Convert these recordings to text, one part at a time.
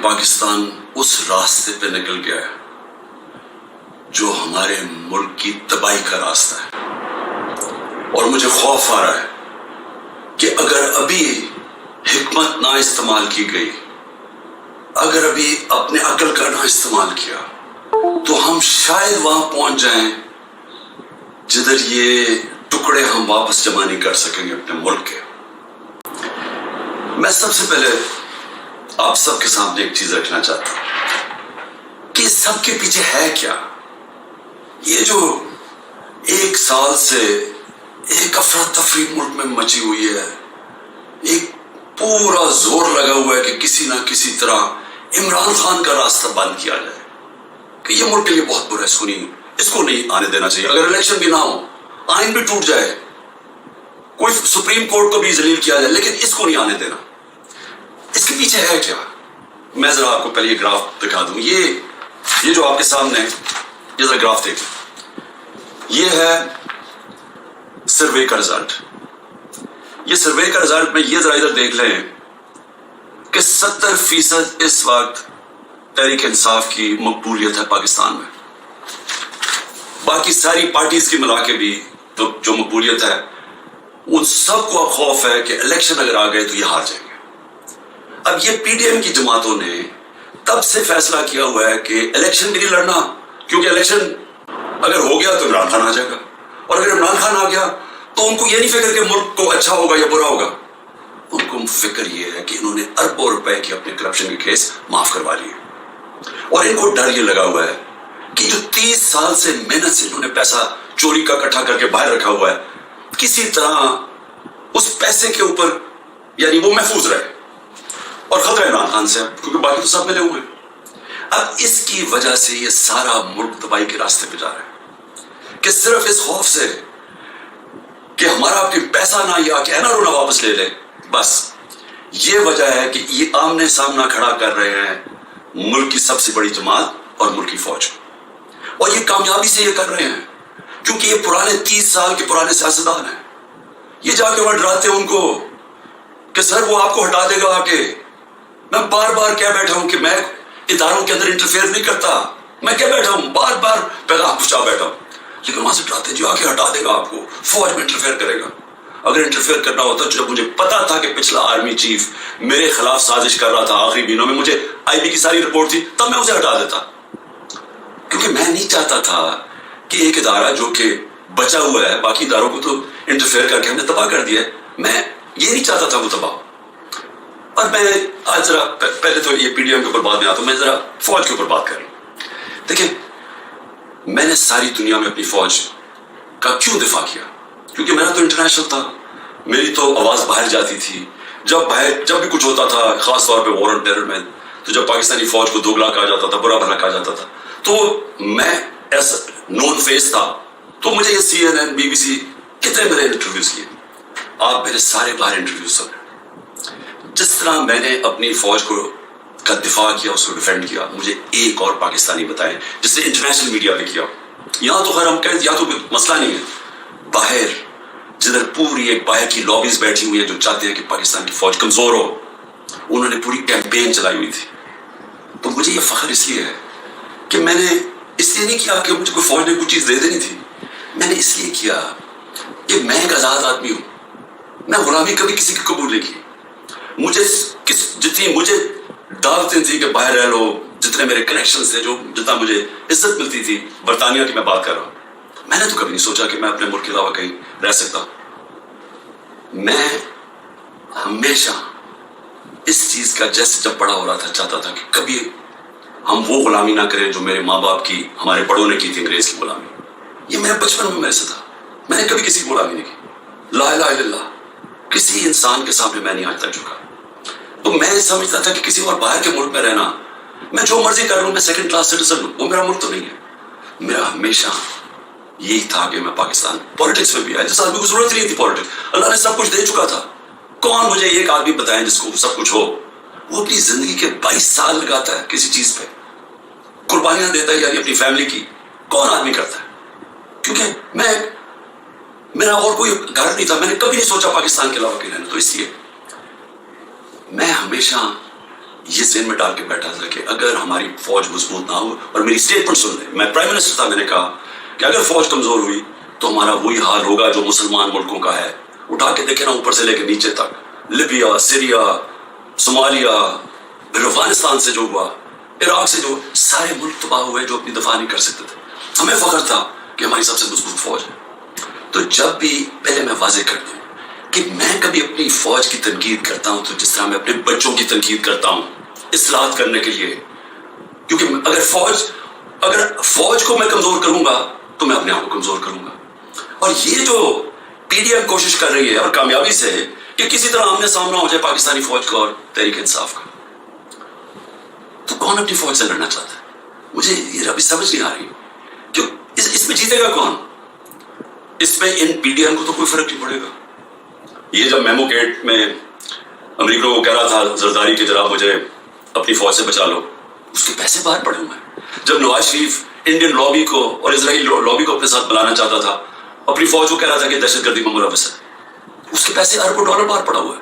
پاکستان اس راستے پہ نکل گیا ہے جو ہمارے ملک کی تباہی کا راستہ ہے، اور مجھے خوف آ رہا ہے کہ اگر ابھی حکمت نہ استعمال کی گئی، اگر ابھی اپنے عقل کا نہ استعمال کیا، تو ہم شاید وہاں پہنچ جائیں جدھر یہ ٹکڑے ہم واپس جمع نہیں کر سکیں گے اپنے ملک کے۔ میں سب سے پہلے آپ سب کے سامنے ایک چیز رکھنا چاہتا ہوں کہ سب کے پیچھے ہے کیا۔ یہ جو ایک سال سے ایک افراتفری ملک میں مچی ہوئی ہے، ایک پورا زور لگا ہوا ہے کہ کسی نہ کسی طرح عمران خان کا راستہ بند کیا جائے، کہ یہ ملک کے لیے بہت برا ہے، اس کو نہیں آنے دینا چاہیے۔ اگر الیکشن بھی نہ ہو، آئین بھی ٹوٹ جائے، کوئی سپریم کورٹ کو بھی ذلیل کیا جائے، لیکن اس کو نہیں آنے دینا۔ اس کے پیچھے ہے کیا؟ میں ذرا آپ کو پہلے یہ گراف دکھا دوں۔ یہ جو آپ کے سامنے ہے، یہ ذرا گراف دیکھیں، یہ ہے سروے کا رزلٹ۔ یہ سروے کا رزلٹ میں یہ ذرا ادھر دیکھ لیں کہ 70% اس وقت تحریک انصاف کی مقبولیت ہے پاکستان میں۔ باقی ساری پارٹیز کی ملا کے بھی جو مقبولیت ہے، ان سب کو اب خوف ہے کہ الیکشن اگر آ گئے تو یہ ہار جائیں گے۔ اب یہ پی ڈی ایم کی جماعتوں نے تب سے فیصلہ کیا ہوا ہے کہ الیکشن بھی نہیں لڑنا، کیونکہ الیکشن اگر ہو گیا تو عمران خان آ جائے گا، اور اگر عمران خان آ گیا تو ان کو یہ نہیں فکر کہ ملک کو اچھا ہوگا یا برا ہوگا، ان کو فکر یہ ہے کہ انہوں نے اربوں روپے کے اپنے کرپشن کے کیس معاف کروا لیے، اور ان کو ڈر یہ لگا ہوا ہے کہ جو 30 سال سے محنت سے انہوں نے پیسہ چوری کا اکٹھا کر کے باہر رکھا ہوا ہے، کسی طرح اس پیسے کے اوپر یعنی وہ محفوظ رہے، اور خطرہ عمران خان سے ہے کیونکہ باقی تو سب ملے ہوئے۔ اب اس کی وجہ سے یہ سارا ملک تباہی کے راستے پہ جا رہا ہے کہ صرف اس خوف سے کہ ہمارا آپ کے پیسہ نہ یا کہ NRO نہ واپس لے لے، بس یہ وجہ ہے کہ یہ آمنے سامنا کھڑا کر رہے ہیں ملک کی سب سے بڑی جماعت اور ملک کی فوج، اور یہ کامیابی سے یہ کر رہے ہیں کیونکہ یہ پرانے 30 سال کے پرانے سیاستدان ہیں۔ یہ جا کے وہاں ڈراتے ہیں ان کو کہ سر وہ آپ کو ہٹا دے گا آ کے۔ میں بار بار کہہ بیٹھا ہوں کہ میں اداروں کے اندر انٹرفیئر نہیں کرتا، میں کہہ بیٹھا ہوں، بار بار پیغام پہنچا بیٹھا ہوں، لیکن وہاں سے ڈراتے جو آ کے ہٹا دے گا آپ کو، فوج میں انٹرفیئر کرے گا۔ اگر انٹرفیئر کرنا ہوتا، جب مجھے پتا تھا کہ پچھلا آرمی چیف میرے خلاف سازش کر رہا تھا، آخری دنوں میں مجھے IB کی ساری رپورٹ تھی، تب میں اسے ہٹا دیتا، کیونکہ میں نہیں چاہتا تھا کہ ایک ادارہ جو کہ بچا ہوا ہے، باقی اداروں کو تو انٹرفیئر کر کے ہم نے تباہ کر دیا ہے، میں یہ نہیں چاہتا تھا وہ تباہ۔ اور میں آج ذرا پہلے تو یہ PDM کے اوپر بات میں آتا ہوں، میں ذرا فوج کے اوپر بات کر رہا ہوں۔ دیکھیں، میں نے ساری دنیا میں اپنی فوج کا کیوں دفاع کیا؟ کیونکہ میرا تو انٹرنیشنل تھا، میری تو آواز باہر جاتی تھی، جب بھی کچھ ہوتا تھا، خاص طور پہ وار آن ٹیرر میں، تو جب پاکستانی فوج کو دوگلا کہا جاتا تھا، برا بھلا کہا جاتا تھا، تو میں ایسا نون فیس تھا، تو مجھے یہ CNN BBC کتنے میرے انٹرویوز کیے، آپ میرے سارے باہر انٹرویوز سن۔ جس طرح میں نے اپنی فوج کا دفاع کیا، اس کو ڈیفینڈ کیا، مجھے ایک اور پاکستانی بتائیں جس نے انٹرنیشنل میڈیا پہ کیا۔ یہاں تو خیر ہم کہیں یا تو مسئلہ نہیں ہے، باہر جدھر پوری ایک باہر کی لابیز بیٹھی ہوئی ہیں جو چاہتے ہیں کہ پاکستان کی فوج کمزور ہو، انہوں نے پوری کیمپین چلائی ہوئی تھی۔ تو مجھے یہ فخر اس لیے ہے کہ میں نے اس لیے نہیں کیا کہ مجھے کوئی فوج نے کوئی چیز دے دینی تھی، میں نے اس لیے کیا کہ میں ایک آزاد آدمی ہوں، میں غلامی کبھی کسی کی قبول نہیں کی۔ مجھے جتنی مجھے دعوتیں تھی کہ باہر رہ لو، جتنے میرے کنیکشنز تھے، جتنا مجھے عزت ملتی تھی، برطانیہ کی میں بات کر رہا ہوں، میں نے تو کبھی نہیں سوچا کہ میں اپنے ملک کے علاوہ کہیں رہ سکتا ہوں۔ میں ہمیشہ اس چیز کا جیسے جب بڑا ہو رہا تھا چاہتا تھا کہ کبھی ہم وہ غلامی نہ کریں جو میرے ماں باپ کی، ہمارے بڑوں نے کی تھی، انگریز کی غلامی۔ یہ میرے بچپن میں میرے سے تھا، میں نے کبھی کسی کی غلامی نہیں کی، لا الہ الا اللہ، کسی انسان کے سامنے میں نہیں آج تک جھکا۔ تو میں سمجھتا تھا کہ کسی اور باہر کے ملک میں رہنا، میں جو مرضی کر لوں، میں سیکنڈ کلاس سٹیزن ہوں، وہ میرا ملک تو نہیں ہے۔ میرا ہمیشہ یہی تھا کہ میں پاکستان پالیٹکس میں بھی آیا، جس آدمی کو ضرورت نہیں تھی پالیٹکس، اللہ نے سب کچھ دے چکا تھا۔ کون مجھے ایک آدمی بتائیں جس کو سب کچھ ہو، وہ اپنی زندگی کے 22 سال لگاتا ہے کسی چیز پہ، قربانیاں دیتا ہے، یعنی اپنی فیملی کی، کون آدمی کرتا ہے؟ کیونکہ میرا اور کوئی گھر نہیں تھا، میں نے کبھی نہیں سوچا پاکستان کے علاوہ کہیں رہنا، تو اس لیے میں ہمیشہ یہ ذہن میں ڈال کے بیٹھا تھا کہ اگر ہماری فوج مضبوط نہ ہو، اور میری اسٹیٹمنٹ سن لیں، میں پرائم منسٹر تھا، میں نے کہا کہ اگر فوج کمزور ہوئی تو ہمارا وہی حال ہوگا جو مسلمان ملکوں کا ہے. اٹھا کے دیکھیں نا، اوپر سے لے کے نیچے تک، لیبیا، سیریا، صومالیہ، پھر افغانستان سے جو ہوا، عراق سے جو، سارے ملک تباہ ہوئے جو اپنی دفاع نہیں کر سکتے تھے. ہمیں فخر تھا کہ ہماری سب سے مضبوط فوج ہے. تو جب بھی، پہلے میں واضح کر دوں کہ میں کبھی اپنی فوج کی تنقید کرتا ہوں تو جس طرح میں اپنے بچوں کی تنقید کرتا ہوں اصلاحات کرنے کے لیے، کیونکہ اگر فوج کو میں کمزور کروں گا تو میں اپنے آپ کو کمزور کروں گا. اور یہ جو پی ڈی ایم کوشش کر رہی ہے اور کامیابی سے کہ کسی طرح آمنے سامنا ہو جائے پاکستانی فوج کا اور تحریک انصاف کا، تو کون اپنی فوج سے لڑنا چاہتا ہے؟ مجھے یہ ابھی سمجھ نہیں آ رہی کہ اس میں جیتے گا کون؟ اس میں ان پی ڈی ایم کو تو کوئی فرق نہیں پڑے گا. یہ جب میمو گیٹ میں امریکہ کو کہہ رہا تھا زرداری کہ جناب مجھے اپنی فوج سے بچا لو، اس کے پیسے باہر پڑے ہوئے ہیں. جب نواز شریف انڈین لابی کو اور اسرائیلی لابی کو اپنے ساتھ بلانا چاہتا تھا، اپنی فوج کو کہہ رہا تھا کہ دہشت گردی میں ملوث ہے، اس کے پیسے اربوں ڈالر باہر پڑا ہوا ہے.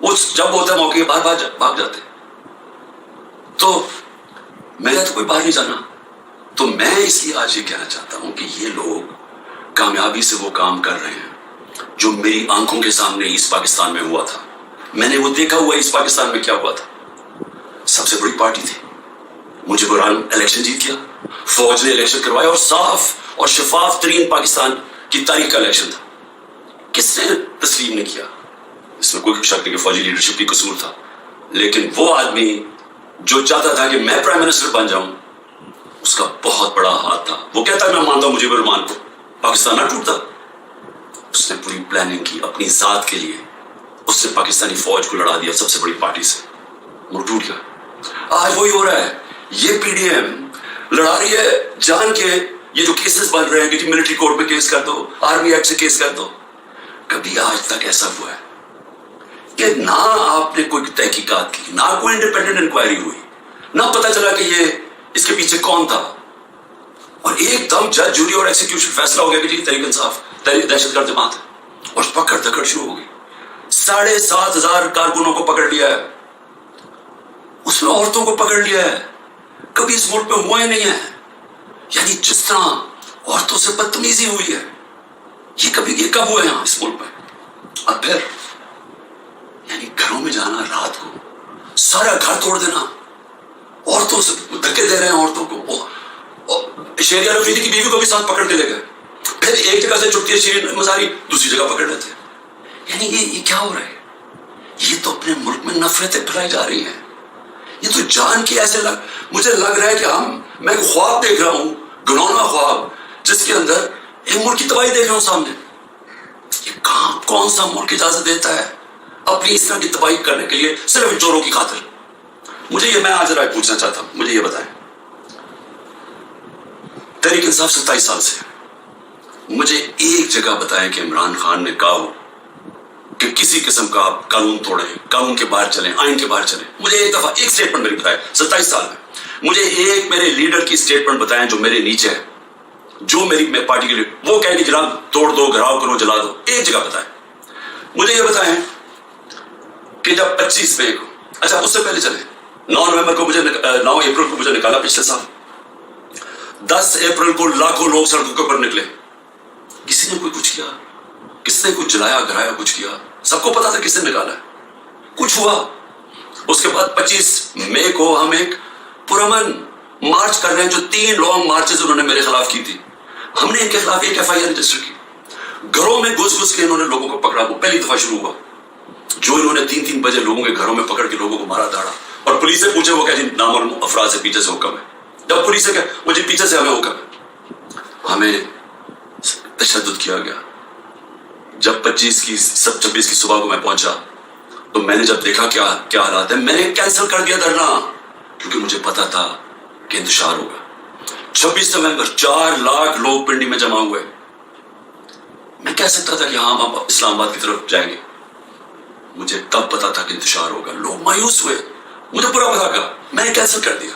وہ جب ہوتا ہے موقع باہر بھاگ جاتے. تو میرا تو کوئی باہر نہیں جانا. تو میں اس لیے آج یہ کہنا چاہتا ہوں کہ یہ لوگ کامیابی سے وہ کام کر رہے ہیں جو میری آنکھوں کے سامنے ایسٹ پاکستان میں ہوا تھا. میں نے وہ دیکھا ہوا ایسٹ پاکستان میں کیا ہوا تھا. سب سے بڑی پارٹی تھی، مجھے بران الیکشن جیت گیا، فوج نے الیکشن کروایا اور صاف اور شفاف ترین پاکستان کی تاریخ کا الیکشن تھا. کس نے تسلیم نہیں کیا؟ اس میں کوئی شک نہیں کہ فوجی لیڈرشپ کی قصور تھا. لیکن وہ آدمی جو چاہتا تھا کہ میں پرائم منسٹر بن جاؤں، اس کا بہت بڑا ہاتھ تھا. وہ کہتا ہے میں مانتا ہوں مجھے رحمان کو، پاکستان نہ ٹوٹتا. اس نے پوری پلاننگ کی اپنی ذات کے لیے. اس نے پاکستانی فوج کو لڑا دیا سب سے بڑی پارٹی سے، وہ ٹوٹ گیا. آج وہی ہو رہا ہے. یہ پی ڈی ایم لڑا رہی ہے جان کے یہ جو کیسز بن رہے ہیں کہ جی ملٹری کورٹ میں کیس کر دو، آرمی ایکٹ سے کیس کر دو. کبھی آج تک ایسا ہوا ہے کہ نہ آپ نے کوئی تحقیقات کی، نہ کوئی انڈیپینڈنٹ انکوائری ہوئی، نہ پتا چلا کہ یہ اس کے پیچھے کون تھا، اور ایک دم جج، جوری اور ایکسیکیوشن فیصلہ ہو گیا کہ جی تحریک انصاف دہشت گرد جماعت ہے، اور پکڑ دھکڑ شروع ہو گئی. 7,500 کارکنوں کو پکڑ لیا ہے، اس میں عورتوں کو پکڑ لیا ہے. کبھی اس ملک میں ہوا ہی نہیں ہے. یعنی جس طرح عورتوں سے بدتمیزی ہوئی ہے، یہ کب ہوا ہے یہاں اس ملک میں؟ اور پھر یعنی گھروں میں جانا رات کو، سارا گھر توڑ دینا، عورتوں سے دھکے دے رہے ہیں عورتوں کو. شہریار رفیدی کی بیوی کو بھی ساتھ پکڑ کے لے گئے. پھر ایک جگہ سے چھٹتی ہے شیرین مزاری، دوسری جگہ پکڑ لیتے ہیں. یعنی یہ کیا ہو رہا ہے؟ یہ تو اپنے ملک میں نفرتیں پھیلائی جا رہی ہیں. یہ تو جان کی ایسے مجھے لگ رہا ہے کہ میں خواب دیکھ رہا ہوں، گنونا خواب، جس کے اندر ایک ملک کی تباہی دیکھ رہا ہوں سامنے. یہ کون سا ملک اجازت دیتا ہے اپنی اس طرح کی تباہی کرنے کے لیے صرف چوروں کی خاطر؟ میں آج رائے پوچھنا چاہتا ہوں، مجھے یہ بتائیں، تحریک انصاف 27 سال سے، مجھے ایک جگہ بتائیں کہ عمران خان نے کہا ہو کہ کسی قسم کا آپ قانون توڑیں، قانون کے باہر چلیں، آئین کے باہر چلیں. مجھے ایک دفعہ ایک سٹیٹمنٹ میری بتائیں 27 سال میں. مجھے ایک میرے لیڈر کی سٹیٹمنٹ بتائیں جو میرے نیچے ہے، جو میں پارٹی کے لیے وہ کہے کہ جناب توڑ دو، گھراؤ کرو، جلا دو. ایک جگہ بتائیں. مجھے یہ بتائیں کہ جب 25 مئی کو، اچھا اس سے پہلے چلیں، 9 اپریل کو مجھے نکالا پچھلے سال، 10 اپریل کو لاکھوں لوگ سڑکوں کے اوپر نکلے. کسی نے کوئی کچھ کیا؟ کس نے کچھ جلایا گھرایا کچھ کیا؟ سب کو پتا تھا کس نے نکالا ہے. کچھ ہوا. اس کے بعد 25 مئی کو ہم ایک پرامن مارچ کر رہے ہیں، جو 3 لانگ مارچز انہوں نے میرے خلاف کی تھی. ہم نے ان کے خلاف ایک FIR رجسٹر کی. گھروں میں گھس کے انہوں نے لوگوں کو پکڑا. وہ پہلی دفعہ شروع ہوا جو انہوں نے 3 بجے لوگوں کے گھروں میں پکڑ کے لوگوں کو مارا داڑا. اور پولیس سے پوچھے، وہ کہ جی نامعلوم افراد سے پیچھے سے حکم ہے. جب پولیس سے کہ وہ جی پیچھے سے ہمیں حکم ہے. ہمیں تشدد کیا گیا. جب 26 کی صبح کو میں پہنچا تو میں نے جب دیکھا کیا حالات ہے، میں نے کینسل کر دیا دھرنا، کیونکہ مجھے پتا تھا کہ انتشار ہوگا. 26 نومبر 4 لاکھ لوگ پنڈی میں جمع ہوئے. میں کہہ سکتا تھا کہ ہاں ہم اسلام آباد کی طرف جائیں گے. مجھے تب پتا تھا کہ انتشار ہوگا. لوگ مایوس ہوئے، مجھے پورا پتا تھا. میں نے کینسل کر دیا.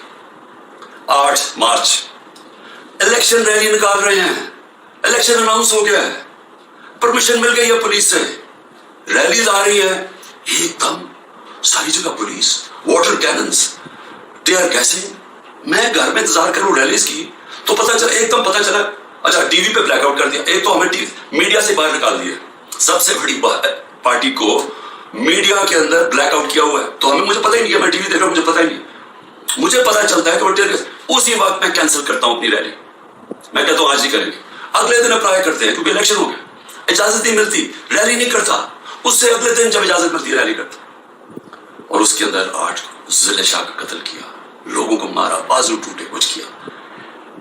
8 مارچ الیکشن ریلی نکال رہے ہیں. الیکشن اناؤنس ہو گیا ہے، پرمیشن مل گئی ہے پولیس سے، ریلیز آ رہی ہے. ایک دم ساری جگہ police, water cannons, tear gassing. میں گھر میں انتظار کروں ریلیز کی تو پتہ چلا, ایک دم پتہ چلا اچھا ٹی وی پہ بلیک آؤٹ کر دیا. ایک تو ہمیں میڈیا سے باہر نکال دیا, سب سے بڑی پارٹی کو میڈیا کے اندر بلیک آؤٹ کیا ہوا ہے, تو مجھے پتہ ہی نہیں ہے, میں ٹی وی دیکھ رہا ہوں, مجھے پتہ ہی نہیں. مجھے پتہ چلتا ہے کہ وہ ٹیئر گیس, اسی وقت میں کینسل کرتا ہوں اپنی ریلی. میں کہتا ہوں آج ہی کریں گے, اگلے دن اپلائی کرتے ہیں کیونکہ الیکشن ہو گیا, اجازت نہیں ملتی, ریلی نہیں کرتا. اس سے اگلے دن جب اجازت ملتی ریلی کرتا. اور اس کے اندر 8 ضلع شاہ کا قتل کیا, لوگوں کو مارا, بازو ٹوٹے, کچھ کیا,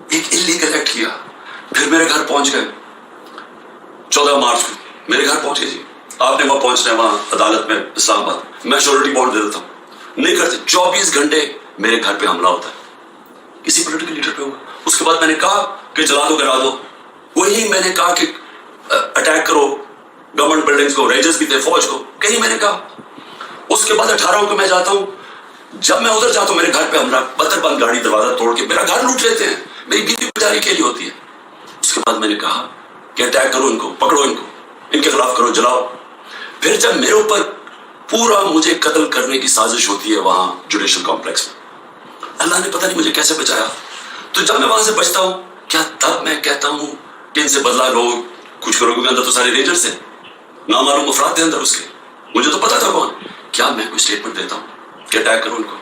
ایک انلیگل ایکٹ کیا. پھر میرے گھر پہنچ گئے 14 مارچ کو میرے گھر پہنچے. جی آپ نے وہاں پہنچنا ہے, وہاں عدالت میں اسلام آباد, میں شورٹی بانڈ دے دیتا ہوں. نہیں کرتے. 24 گھنٹے میرے گھر پہ حملہ ہوتا ہے, کسی پولیٹیکل لیڈر پہ ہوا. اس کے بعد میں نے کہا کہ جلا دو, گرا دو. وہی میں نے کہا کہ اٹیک کرو گورنمنٹ بلڈنگز کو, ریجرز بھی تھے, فوج کو, کہیں میں نے کہا. اس کے بعد 18 کو میں جاتا ہوں, جب میں ادھر جاتا ہوں میرے گھر پہ حملہ, پتھر بند گاڑی دروازہ توڑ کے میرا گھر لوٹ لیتے ہیں. میری بیوی بیچاری کے لیے ہوتی ہے. اس کے بعد میں نے کہا کہ اٹیک کرو ان کو, پکڑو ان کو, ان کے خلاف کرو, جلاؤ. پھر جب میرے اوپر پورا مجھے قتل کرنے کی سازش ہوتی ہے وہاں جوڈیشل کمپلیکس میں, اللہ نے پتہ نہیں مجھے کیسے بچایا. تو جب میں وہاں سے بچتا ہوں, کیا تب میں کہتا ہوں کہ ان سے بدلا لو, کچھ کرو, کیونکہ اندر تو سارے ریجرز ہیں, نامعلوم افراد تھے اندر اس کے, مجھے تو پتا تھا کون. کیا میں کوئی اسٹیٹمنٹ دیتا ہوں کہ اٹیک کرو ان کو؟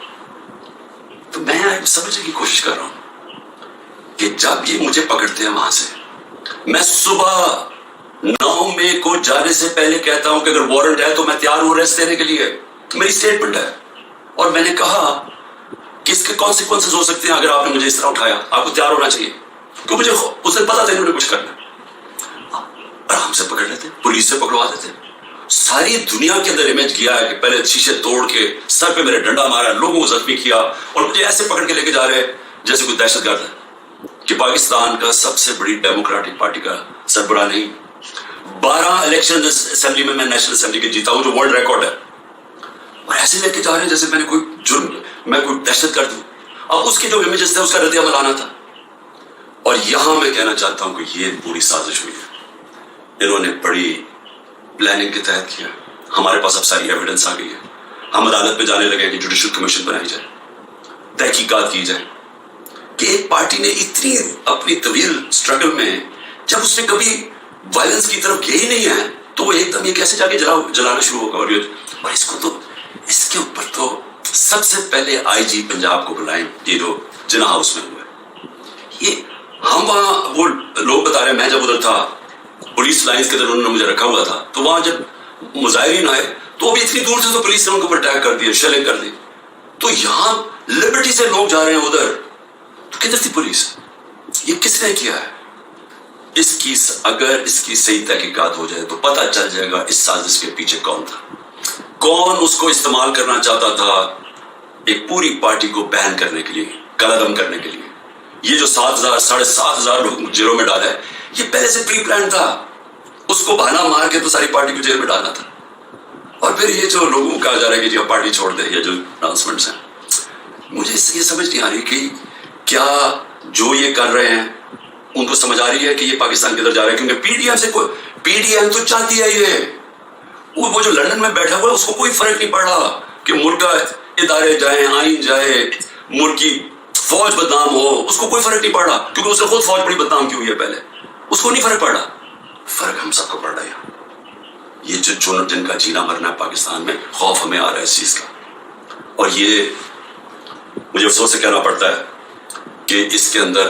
تو میں سمجھنے کی کوشش کر رہا ہوں کہ جب یہ مجھے پکڑتے ہیں وہاں سے, میں صبح 9 مئی کو جانے سے پہلے کہتا ہوں کہ اگر وارنٹ ہے تو میں تیار ہوں ریسٹ دینے کے لیے. میری اسٹیٹمنٹ ہے. اور میں نے کہا کہ اس کے کانسیکوینسز ہو سکتے ہیں اگر آپ نے مجھے اس طرح اٹھایا, آپ کو تیار ہونا چاہیے. کیونکہ مجھے اسے پتا تھا انہوں نے کچھ کرنا. آرام سے پکڑ لیتے, پولیس سے پکڑوا دیتے. ساری دنیا کے اندر امیج کیا ہے کہ پہلے شیشے توڑ کے سر پہ میرے ڈنڈا مارا, لوگوں کو زخمی کیا, اور مجھے ایسے پکڑ کے لے کے جا رہے جیسے کوئی دہشت گرد ہے. کہ پاکستان کا سب سے بڑی ڈیموکریٹک پارٹی کا سربراہ نہیں, 12 الیکشن اسمبلی میں نیشنل اسمبلی کے جیتا ہوں جو ورلڈ ریکارڈ ہے, اور ایسے لے کے جا رہے ہیں جیسے میں نے کوئی جرم, میں کوئی دہشت گرد ہوں. اب اس کے جو امیجز تھے اس کا رد عمل آنا تھا. اور یہاں میں کہنا چاہتا ہوں کہ یہ پوری سازش ہوئی ہے, انہوں نے بڑی پلاننگ کے تحت کیا. ہمارے پاس اب ساری ایویڈنس آ گئی ہے, ہم عدالت پہ جانے لگے کہ جوڈیشل کمیشن بنائی جائے, تحقیقات کی جائے کہ ایک پارٹی نے اتنی اپنی طویل سٹرگل میں جب اس نے کبھی وائلنس کی طرف گیا ہی نہیں ہے تو وہ ایک دم یہ کیسے جا کے جلانا شروع ہوگا. اور اس کو تو اس کے اوپر تو سب سے پہلے آئی جی پنجاب کو بلائیں, یہ جو جناح ہاؤس میں ہوا ہے. یہ ہم وہاں, وہ لوگ بتا رہے ہیں, میں جب ادھر تھا پولیس لائنز کے اندر انہوں نے مجھے رکھا ہوا تھا, تو وہاں جب مظاہرین آئے تو وہ بھی اتنی دور سے تو پولیس نے ان کے اوپر اٹیک کر دیا, شیلنگ کر دی. تو یہاں لبرٹی سے لوگ جا رہے ہیں ادھر, تو کدھر تھی پولیس؟ یہ کس نے کیا ہے؟ اگر اس کی صحیح تحقیقات ہو جائے تو پتہ چل جائے گا اس سازش کے پیچھے کون تھا, کون اس کو استعمال کرنا چاہتا تھا ایک پوری پارٹی کو بین کرنے کے لیے, قلعدم کرنے کے لیے. یہ جو 7,000 7,500 لوگ جیلوں میں ڈالا ہے, یہ پہلے سے پری پلان تھا. اس کو بہانا مار کے تو ساری پارٹی کو جیل میں ڈالنا تھا. اور پھر یہ جو لوگوں کو کہا جا رہا ہے کہ جی آپ پارٹی چھوڑ دیں, یا جو اناؤنسمنٹس ہیں, مجھے یہ سمجھ نہیں آ رہی کہ کیا جو یہ کر رہے ہیں ان کو سمجھ آ رہی ہے کہ یہ پاکستان کدھر جا رہا ہے. کیونکہ پی ڈی ایم تو چاہتی ہے یہ, وہ جو لندن میں بیٹھا ہوا ہے اس کو کوئی فرق نہیں پڑ رہا کہ ملک کا ادارے جائیں, آئین جائے, ملک کی فوج بدنام ہو, اس کو کوئی فرق نہیں پڑ رہا. کیونکہ اس نے خود فوج بڑی بدنام کی ہوئی ہے پہلے, اس کو نہیں فرق پڑ رہا. فرق ہم سب کو پڑ رہا ہے. یہ جو جن کا جینا مرنا ہے پاکستان میں, خوف ہمیں آ رہا ہے اس چیز کا. اور یہ مجھے افسوس سے کہنا پڑتا ہے کہ اس کے اندر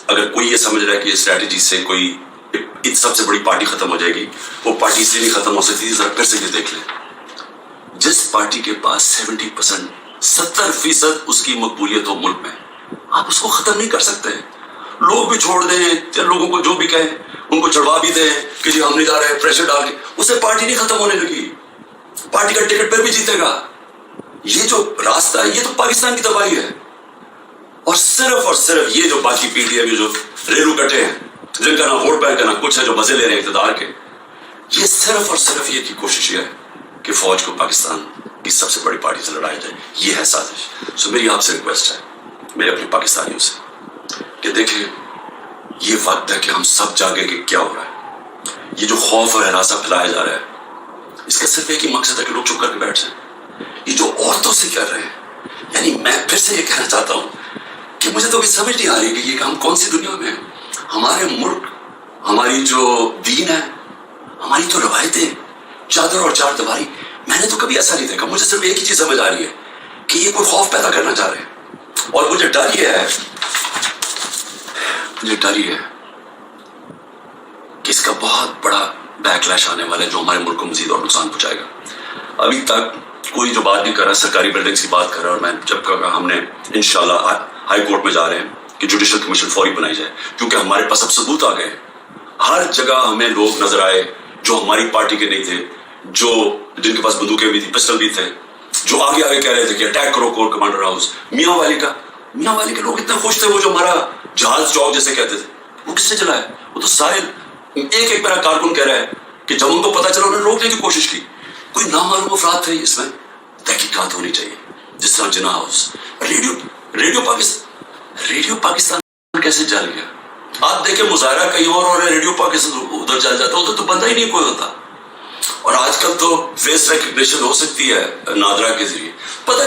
اگر کوئی یہ سمجھ رہا ہے کہ یہ اسٹریٹجی سے کوئی سب سے بڑی پارٹی ختم ہو جائے گی, وہ پارٹی اس لیے نہیں ختم ہو سکتی. ذرا پھر سے یہ دیکھ لیں, جس پارٹی کے پاس 70% اس کی مقبولیت ہو ملک میں, آپ اس کو ختم نہیں کر سکتے. لوگ بھی چھوڑ دیں یا لوگوں کو جو بھی کہیں ان کو چڑھوا بھی دیں کہ جی ہم نہیں جا رہے, پریشر ڈال کے, اس سے پارٹی نہیں ختم ہونے لگی. پارٹی کا ٹکٹ پھر بھی جیتے گا. یہ جو راستہ ہے یہ تو پاکستان کی تباہی ہے. اور صرف یہ جو باقی پی ڈی ایم جو ریلو کٹے ہیں, جن کا نہ ووٹ بینک کا نہ کچھ ہے, جو مزے لے رہے ہیں اقتدار کے, یہ صرف یہ کی کوشش ہے کہ فوج کو پاکستان کی سب سے بڑی پارٹی سے لڑایا جائے. یہ ہے سازش. سو میری آپ سے ریکویسٹ ہے, میرے اپنے پاکستانیوں سے, کہ دیکھیں یہ وقت ہے کہ ہم سب جاگے کہ کیا ہو رہا ہے. یہ جو خوف اور ہراساں پھیلایا جا رہا ہے, اس کا صرف ایک ہی مقصد ہے کہ لوگ چپ کر کے بیٹھ جائیں. یہ جو عورتوں سے کر رہے ہیں، یعنی میں پھر سے یہ کہنا چاہتا ہوں کہ مجھے تو ابھی سمجھ نہیں آ رہی کہ یہ ہم کون سی دنیا میں ہیں. ہمارے ملک، ہماری جو دین ہے، ہماری تو روایتیں، چادر اور چار دیواری، میں نے تو کبھی ایسا نہیں دیکھا. مجھے صرف ایک ہی چیز سمجھ آ رہی ہے کہ یہ کوئی خوف پیدا کرنا چاہ رہے ہیں. اور مجھے ڈر یہ ہے کہ اس کا بہت بڑا بیک لیش آنے والا ہے جو ہمارے ملک کو مزید اور نقصان پہنچائے گا. ابھی تک کوئی جو بات نہیں کر رہا، سرکاری بلڈنگز کی بات کر رہا ہے. اور میں جب کہا ہم نے انشاءاللہ ہائی کورٹ میں جا رہے ہیں کہ جوڈیشل کمیشن فوری بنائی جائے، کیونکہ ہمارے پاس اب ثبوت آ گئے. ہر جگہ ہمیں لوگ نظر آئے جو ہماری پارٹی کے نہیں تھے، جن کے پاس بندوقیں بھی تھی، پسٹل بھی تھے، جو آگے آگے کہہ رہے تھے کہ اٹیک کرو کور کمانڈر ہاؤس. میاں والی کے لوگ اتنے خوش تھے، وہ جو ہمارا جہاز چوک جیسے کہتے تھے، وہ کس سے چلا ہے؟ وہ تو سارے ایک میرا کارکن کہہ رہا ہے کہ جب ان کو پتا چلا انہوں نے روکنے کی کوشش کی. کوئی نامعلوم افراد تھے. اس میں تحقیقات ہونی چاہیے، جس طرح جناح ہاؤس. ریڈیو پاکستان کیسے جل گیا؟ آپ دیکھیں مظاہرہ کہیں اور ہے، ریڈیو پاکستان ادھر جل جاتا، ادھر تو بندہ ہی نہیں کوئی ہوتا. اور آج کل تو فیس ریکگنیشن ہو سکتی ہے نادرا کے ذریعے. پتہ